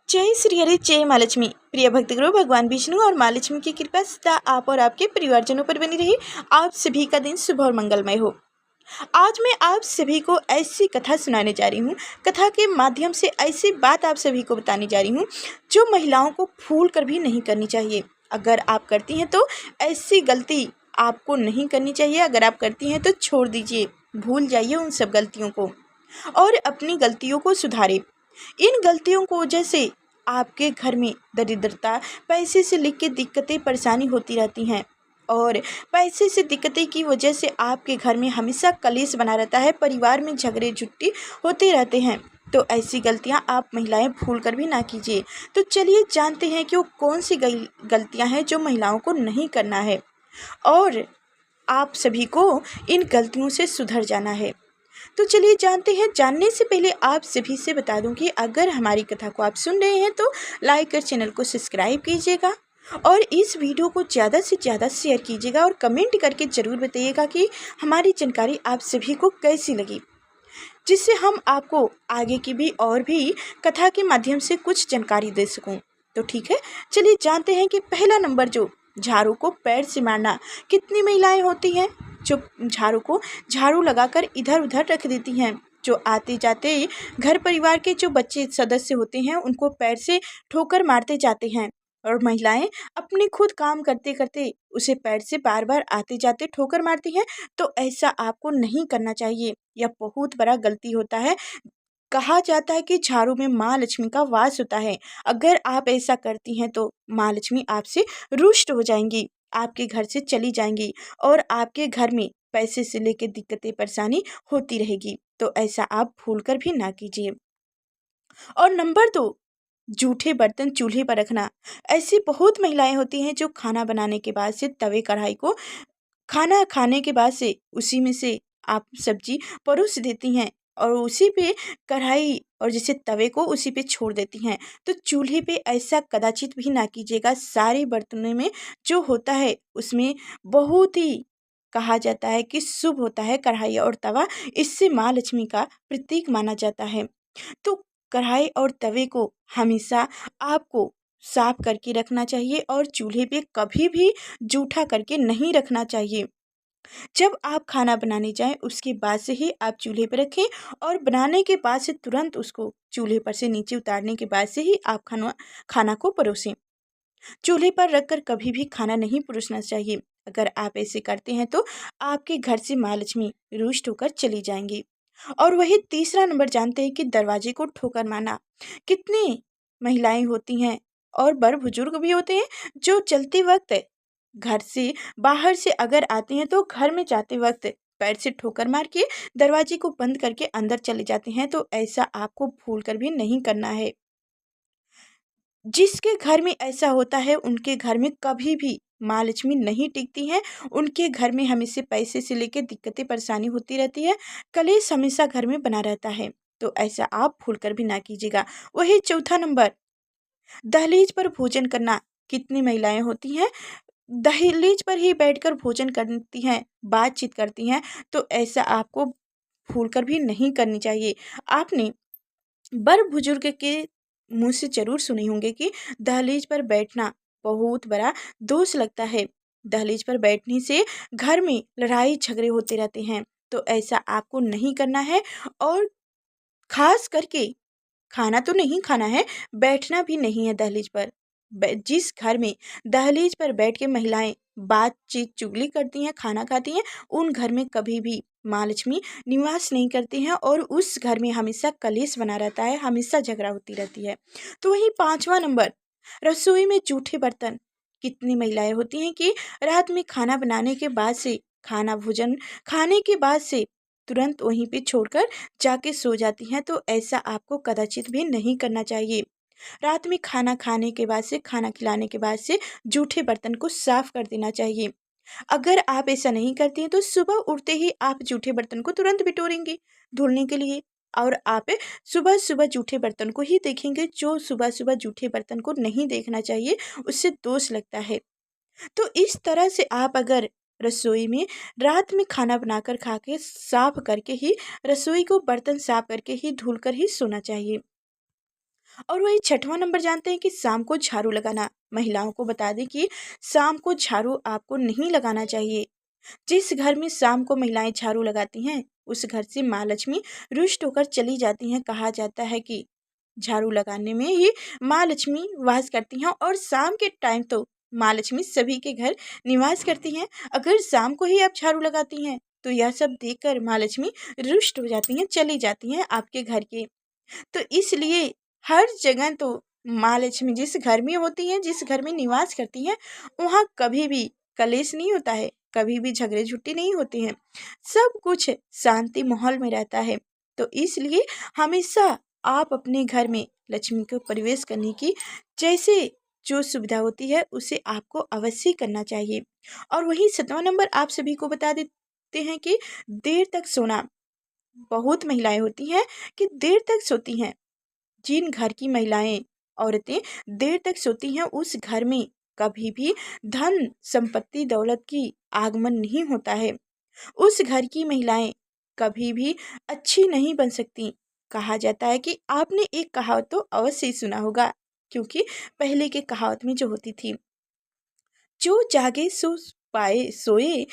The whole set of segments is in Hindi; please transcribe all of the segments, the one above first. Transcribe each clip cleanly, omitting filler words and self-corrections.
जय श्री हरि, जय माँ लक्ष्मी। प्रिय भक्तगुरु, भगवान विष्णु और माँ लक्ष्मी की कृपा सदा आप और आपके परिवारजनों पर बनी रही। आप सभी का दिन शुभ और मंगलमय हो। आज मैं आप सभी को ऐसी कथा सुनाने जा रही हूँ। कथा के माध्यम से ऐसी बात आप सभी को बताने जा रही हूँ जो महिलाओं को भूल कर भी नहीं करनी चाहिए। अगर आप करती हैं तो ऐसी गलती आपको नहीं करनी चाहिए। अगर आप करती हैं तो छोड़ दीजिए, भूल जाइए उन सब गलतियों को और अपनी गलतियों को सुधारें। इन गलतियों को वजह से आपके घर में दरिद्रता, पैसे से लेकर दिक्कतें परेशानी होती रहती हैं और पैसे से दिक्कतें की वजह से आपके घर में हमेशा कलेश बना रहता है, परिवार में झगड़े झुट्टी होते रहते हैं। तो ऐसी गलतियां आप महिलाएं भूल कर भी ना कीजिए। तो चलिए जानते हैं कि वो कौन सी गलतियां हैं जो महिलाओं को नहीं करना है और आप सभी को इन गलतियों से सुधर जाना है। तो चलिए जानते हैं। जानने से पहले आप सभी से बता दूं कि अगर हमारी कथा को आप सुन रहे हैं तो लाइक कर चैनल को सब्सक्राइब कीजिएगा और इस वीडियो को ज़्यादा से ज़्यादा शेयर कीजिएगा और कमेंट करके ज़रूर बताइएगा कि हमारी जानकारी आप सभी को कैसी लगी, जिससे हम आपको आगे की भी और भी कथा के माध्यम से कुछ जानकारी दे सकूं। तो ठीक है, चलिए जानते हैं कि पहला नंबर, जो झाड़ू को पैर से मारना। कितनी महिलाएं होती हैं जो झाड़ू को झाड़ू लगाकर इधर उधर रख देती हैं, जो आते जाते घर परिवार के जो बच्चे सदस्य होते हैं उनको पैर से ठोकर मारते जाते हैं और महिलाएं अपने खुद काम करते करते उसे पैर से बार बार आते जाते ठोकर मारती हैं। तो ऐसा आपको नहीं करना चाहिए, यह बहुत बड़ा गलती होता है। कहा जाता है कि झाड़ू में माँ लक्ष्मी का वास होता है। अगर आप ऐसा करती हैं तो माँ लक्ष्मी आपसे रुष्ट हो जाएंगी, आपके घर से चली जाएंगी और आपके घर में पैसे से लेकर दिक्कतें परेशानी होती रहेगी। तो ऐसा आप भूल कर भी ना कीजिए। और नंबर 2, जूठे बर्तन चूल्हे पर रखना। ऐसी बहुत महिलाएं होती हैं जो खाना बनाने के बाद से तवे कढ़ाई को, खाना खाने के बाद से उसी में से आप सब्जी परोस देती हैं और उसी पे कढ़ाई और जैसे तवे को उसी पे छोड़ देती हैं। तो चूल्हे पे ऐसा कदाचित भी ना कीजिएगा। सारे बर्तनों में जो होता है उसमें बहुत ही कहा जाता है कि शुभ होता है कढ़ाई और तवा, इससे माँ लक्ष्मी का प्रतीक माना जाता है। तो कढ़ाई और तवे को हमेशा आपको साफ करके रखना चाहिए और चूल्हे पे कभी भी जूठा करके नहीं रखना चाहिए। जब आप खाना बनाने जाएं उसके बाद से ही आप चूल्हे पर रखें और बनाने के बाद से तुरंत उसको चूल्हे पर से नीचे उतारने के बाद से ही आप खाना को परोसें। चूल्हे पर रखकर कभी भी खाना नहीं परोसना चाहिए। अगर आप ऐसे करते हैं तो आपके घर से माँ लक्ष्मी रुष्ट होकर चली जाएंगी। और वही तीसरा नंबर जानते हैं कि दरवाजे को ठोकर मारना। कितनी महिलाएं होती हैं और बड़ बुजुर्ग भी होते हैं जो चलते वक्त घर से बाहर से अगर आते हैं तो घर में जाते वक्त पैर से ठोकर मार के दरवाजे को बंद करके अंदर चले जाते हैं। तो ऐसा आपको भूल कर भी नहीं करना है। जिसके घर में ऐसा होता है उनके घर में कभी भी माँ लक्ष्मी नहीं टिकती हैं। उनके घर में हमेशा पैसे से लेकर दिक्कतें परेशानी होती रहती है, कलेश हमेशा घर में बना रहता है। तो ऐसा आप भूल कर भी ना कीजिएगा। वही चौथा नंबर, दहलीज पर भोजन करना। कितनी महिलाएं होती हैं दहलीज पर ही बैठकर भोजन करती हैं, बातचीत करती हैं। तो ऐसा आपको भूल कर भी नहीं करनी चाहिए। आपने बड़ बुजुर्ग के मुंह से जरूर सुने होंगे कि दहलीज पर बैठना बहुत बड़ा दोष लगता है। दहलीज पर बैठने से घर में लड़ाई झगड़े होते रहते हैं। तो ऐसा आपको नहीं करना है और खास करके खाना तो नहीं खाना है, बैठना भी नहीं है दहलीज पर। जिस घर में दहलीज पर बैठ के महिलाएं बातचीत चुगली करती हैं, खाना खाती हैं, उन घर में कभी भी माँ लक्ष्मी निवास नहीं करती हैं और उस घर में हमेशा कलेश बना रहता है, हमेशा झगड़ा होती रहती है। तो वही पांचवा नंबर, रसोई में जूठे बर्तन। कितनी महिलाएं होती हैं कि रात में खाना बनाने के बाद से, खाना भोजन खाने के बाद से तुरंत वहीं पे छोड़कर जाके सो जाती हैं। तो ऐसा आपको कदाचित भी नहीं करना चाहिए। रात में खाना खाने के बाद से, खाना खिलाने के बाद से जूठे बर्तन को साफ कर देना चाहिए। अगर आप ऐसा नहीं करती हैं तो सुबह उठते ही आप जूठे बर्तन को तुरंत बिटोरेंगे धुलने के लिए और आप सुबह सुबह जूठे बर्तन को ही देखेंगे। जो सुबह सुबह जूठे बर्तन को नहीं देखना चाहिए, उससे दोष लगता है। तो इस तरह से आप अगर रसोई में रात में खाना बनाकर खा के साफ करके ही, रसोई को बर्तन साफ करके ही धुल कर ही सोना चाहिए। और वही छठवां नंबर जानते हैं कि शाम को झाड़ू लगाना। महिलाओं को बता दें कि शाम को झाड़ू आपको नहीं लगाना चाहिए। जिस घर में शाम को महिलाएं झाड़ू लगाती हैं उस घर से माँ लक्ष्मी रुष्ट होकर चली जाती हैं। कहा जाता है कि झाड़ू लगाने में ही माँ लक्ष्मी वास करती हैं और शाम के टाइम तो माँ लक्ष्मी सभी के घर निवास करती हैं। अगर शाम को ही आप झाड़ू लगाती हैं तो यह सब देखकर माँ लक्ष्मी रुष्ट हो जाती हैं, चली जाती हैं आपके घर के। तो इसलिए हर जगह तो माँ लक्ष्मी जिस घर में होती हैं, जिस घर में निवास करती हैं, वहाँ कभी भी कलेश नहीं होता है, कभी भी झगड़े झुट्टी नहीं होते हैं, सब कुछ शांति माहौल में रहता है। तो इसलिए हमेशा आप अपने घर में लक्ष्मी को प्रवेश करने की जैसे जो सुविधा होती है उसे आपको अवश्य करना चाहिए। और वही 7वां नंबर आप सभी को बता देते हैं कि देर तक सोना। बहुत महिलाएं होती हैं कि देर तक सोती हैं। जिन घर की महिलाएं औरतें देर तक सोती हैं उस घर में कभी भी धन संपत्ति दौलत की आगमन नहीं होता है। उस घर की महिलाएं कभी भी अच्छी नहीं बन सकती। कहा जाता है कि आपने एक कहावत तो अवश्य ही सुना होगा, क्योंकि पहले के कहावत में जो होती थी, जो जागे सो पाए सोए,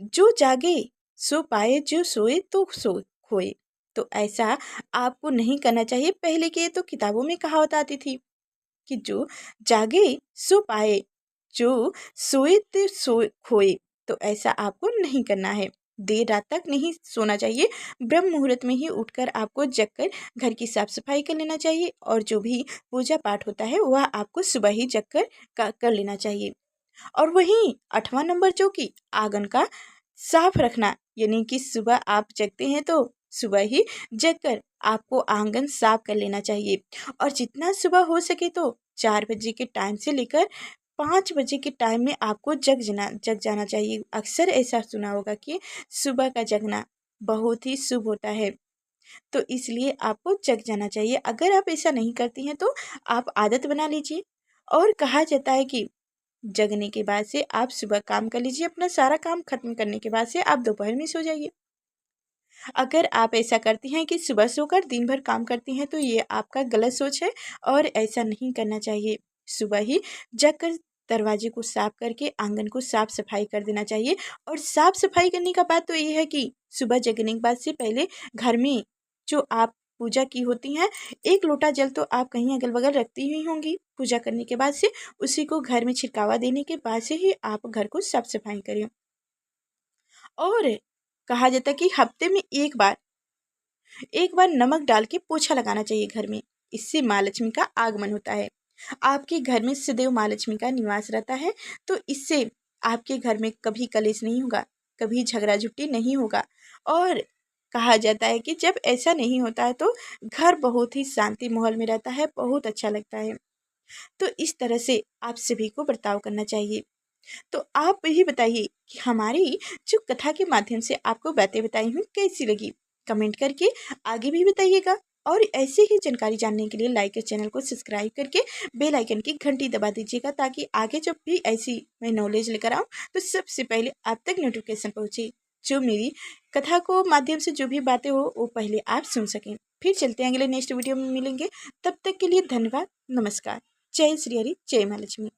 जो जागे सो पाए, जो सोए तो सो खोए। तो ऐसा आपको नहीं करना चाहिए। पहले के तो किताबों में कहावत आती थी कि जो जागे सो पाए, जो सोए तो सो खोए। तो ऐसा आपको नहीं करना है। देर रात तक नहीं सोना चाहिए। ब्रह्म मुहूर्त में ही उठकर आपको जगकर घर की साफ सफाई कर लेना चाहिए और जो भी पूजा पाठ होता है वह आपको सुबह ही जगकर कर लेना चाहिए। और वहीं 8वां नंबर जो कि आंगन का साफ रखना, यानी कि सुबह आप जगते हैं तो सुबह ही जगकर आपको आंगन साफ कर लेना चाहिए। और जितना सुबह हो सके तो 4 बजे के टाइम से लेकर 5 बजे के टाइम में आपको जग जाना चाहिए। अक्सर ऐसा सुना होगा कि सुबह का जगना बहुत ही शुभ होता है, तो इसलिए आपको जग जाना चाहिए। अगर आप ऐसा नहीं करती हैं तो आप आदत बना लीजिए। और कहा जाता है कि जगने के बाद से आप सुबह काम कर लीजिए, अपना सारा काम खत्म करने के बाद से आप दोपहर में सो जाइए। अगर आप ऐसा करती हैं कि सुबह सोकर दिन भर काम करती हैं तो ये आपका गलत सोच है और ऐसा नहीं करना चाहिए। सुबह ही जग कर दरवाजे को साफ करके आंगन को साफ सफाई कर देना चाहिए। और साफ सफाई करने का बात तो ये है कि सुबह जगने के बाद से पहले घर में जो आप पूजा की होती हैं, एक लोटा जल तो आप कहीं अगल बगल रखती ही होंगी। पूजा करने के बाद से उसी को घर में छिड़कावा देने के बाद से ही आप घर को साफ सफाई करें। और कहा जाता है कि हफ्ते में एक बार नमक डाल के पोछा लगाना चाहिए घर में। इससे माँ लक्ष्मी का आगमन होता है। आपके घर में सदैव माँ लक्ष्मी का निवास रहता है, तो इससे आपके घर में कभी कलेश नहीं होगा, कभी झगड़ा झुट्टी नहीं होगा। और कहा जाता है कि जब ऐसा नहीं होता है तो घर बहुत ही शांति माहौल में रहता है, बहुत अच्छा लगता है। तो इस तरह से आप सभी को बर्ताव करना चाहिए। तो आप ही बताइए कि हमारी जो कथा के माध्यम से आपको बातें बताई हूँ कैसी लगी। कमेंट करके आगे भी बताइएगा। और ऐसे ही जानकारी जानने के लिए लाइक चैनल को सब्सक्राइब करके बेल आइकन की घंटी दबा दीजिएगा, ताकि आगे जब भी ऐसी मैं नॉलेज लेकर आऊँ तो सबसे पहले आप तक नोटिफिकेशन पहुँचे। जो मेरी कथा को माध्यम से जो भी बातें हो वो पहले आप सुन सकें। फिर चलते हैं अगले नेक्स्ट वीडियो में मिलेंगे। तब तक के लिए धन्यवाद, नमस्कार। जय श्री हरि, जय माँ लक्ष्मी।